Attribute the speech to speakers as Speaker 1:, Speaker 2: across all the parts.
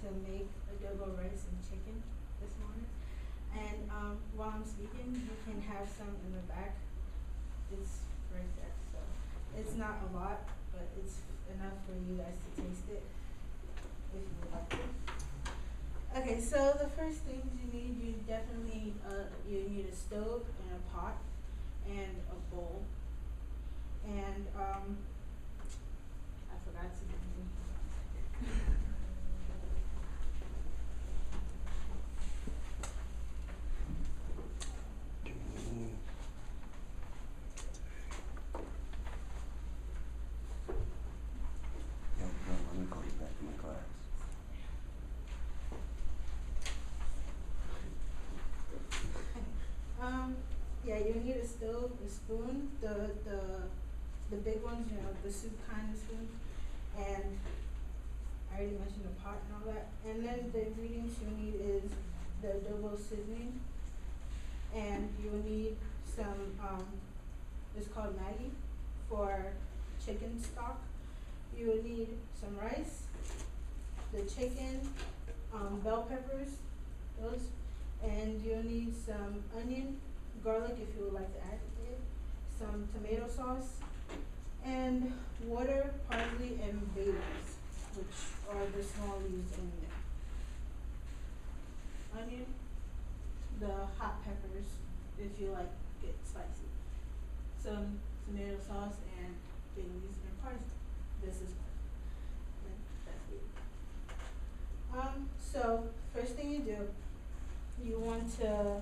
Speaker 1: to make adobo rice and chicken this morning. And while I'm speaking, you can have some in the back. It's right there. So it's not a lot, but it's enough for you guys to taste it if you would like to. Okay, so the first things you need, you definitely you need a stove and a pot and a bowl. And I forgot to do.
Speaker 2: Let me call you back in my class.
Speaker 1: Yeah, you need a stove, a spoon, the big ones, you know, the soup kind of spoon, and I already mentioned the pot and all that. And then the ingredients you need is the adobo seasoning, and you will need some, it's called Maggi for chicken stock. You will need some rice, the chicken, bell peppers, those, and you'll need some onion, garlic if you would like to add it, some tomato sauce, and water, parsley, and bay leaves, which are the small leaves in there. Onion, the hot peppers if you like it spicy, some tomato sauce, and bay leaves and parsley. This is that's it. So first thing you do, you want to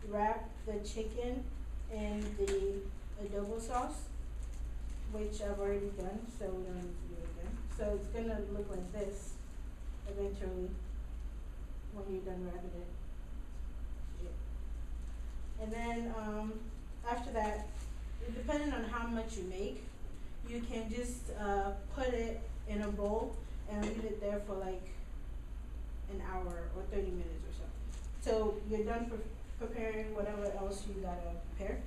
Speaker 1: wrap the chicken in the adobo sauce, which I've already done, so we don't need to do it again. So it's gonna look like this eventually when you're done wrapping it. Yeah. And then after that, depending on how much you make, you can just put it in a bowl and leave it there for like an hour or 30 minutes or so. So you're done preparing whatever else you gotta prepare.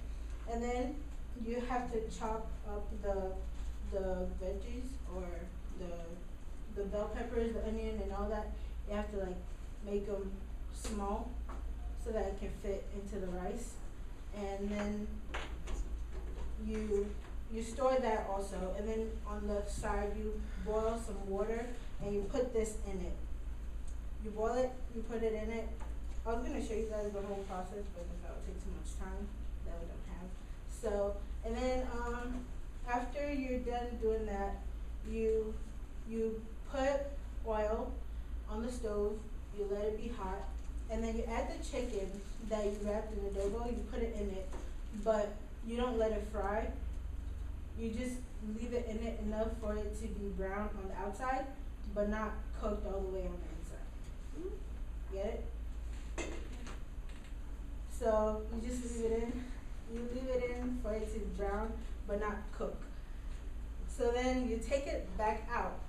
Speaker 1: And then you have to chop up the veggies or the bell peppers, the onion and all that. You have to like make them small so that it can fit into the rice. And then you store that also, and then on the side you boil some water and you put this in it. You boil it, you put it in it. I was gonna show you guys the whole process, but that would take too much time that we don't have. So, and then after you're done doing that, you put oil on the stove, you let it be hot, and then you add the chicken that you wrapped in adobo, you put it in it, but you don't let it fry. You just leave it in it enough for it to be brown on the outside, but not cooked all the way on the inside. Get it? So you just leave it in. You leave it in for it to be brown, but not cook. So then you take it back out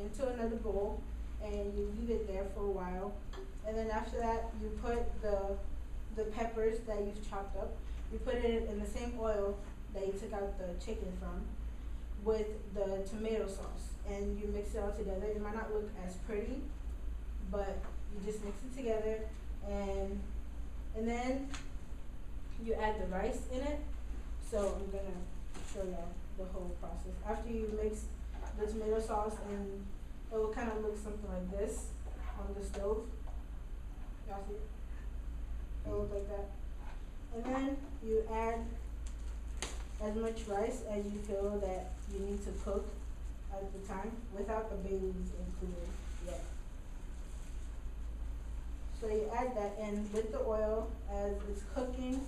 Speaker 1: into another bowl and you leave it there for a while. And then after that, you put the peppers that you've chopped up. You put it in the same oil that you took out the chicken from with the tomato sauce, and you mix it all together. It might not look as pretty, but you just mix it together, and then you add the rice in it. So I'm gonna show y'all the whole process. After you mix the tomato sauce, and it will kind of look something like this on the stove. Y'all see it? It'll look like that. And then you add as much rice as you feel that you need to cook at the time, without the bay leaves included yet. So you add that in with the oil as it's cooking,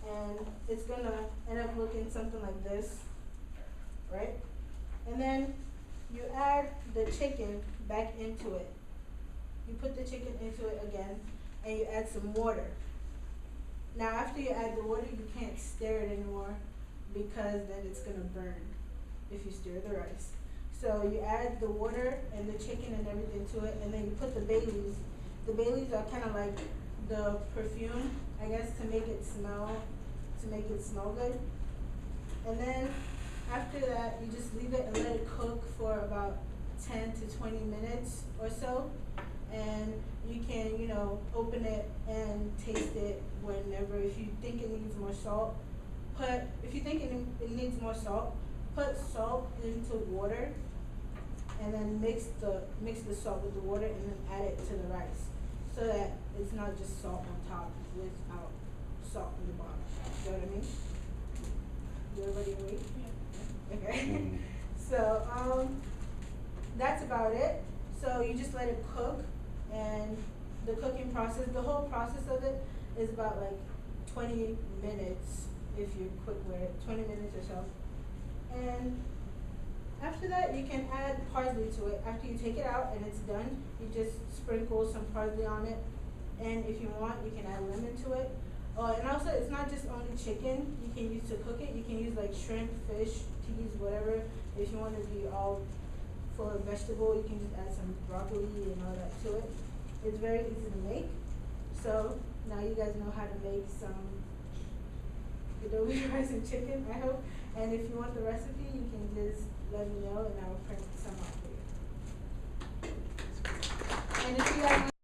Speaker 1: and it's gonna end up looking something like this, right? And then you add the chicken back into it. You put the chicken into it again, and you add some water. Now after you add the water, you can't stir it anymore, because then it's gonna burn if you stir the rice. So you add the water and the chicken and everything to it, and then you put the bay leaves. The bay leaves are kind of like the perfume, I guess, to make it smell good. And then after that, you just leave it and let it cook for about 10 to 20 minutes or so, and you can, you know, open it and taste it whenever. If you think it needs more salt, if you think it needs more salt, put salt into water, and then mix the salt with the water, and then add it to the rice, so that it's not just salt on top without salt on the bottom. You know what I mean? You everybody agree? Yeah. Okay. So that's about it. So you just let it cook, and the cooking process, the whole process of it is about like 20 minutes if you're quick with it, 20 minutes or so. And after that, you can add parsley to it. After you take it out and it's done, you just sprinkle some parsley on it. And if you want, you can add lemon to it. And also, it's not just only chicken you can use to cook it. You can use like shrimp, fish, peas, whatever. If you want to be all full of vegetable, you can just add some broccoli and all that to it. It's very easy to make. So now you guys know how to make some adobo rice and chicken, I hope. And if you want the recipe, you can just let me know and I will print some out for you. And if you guys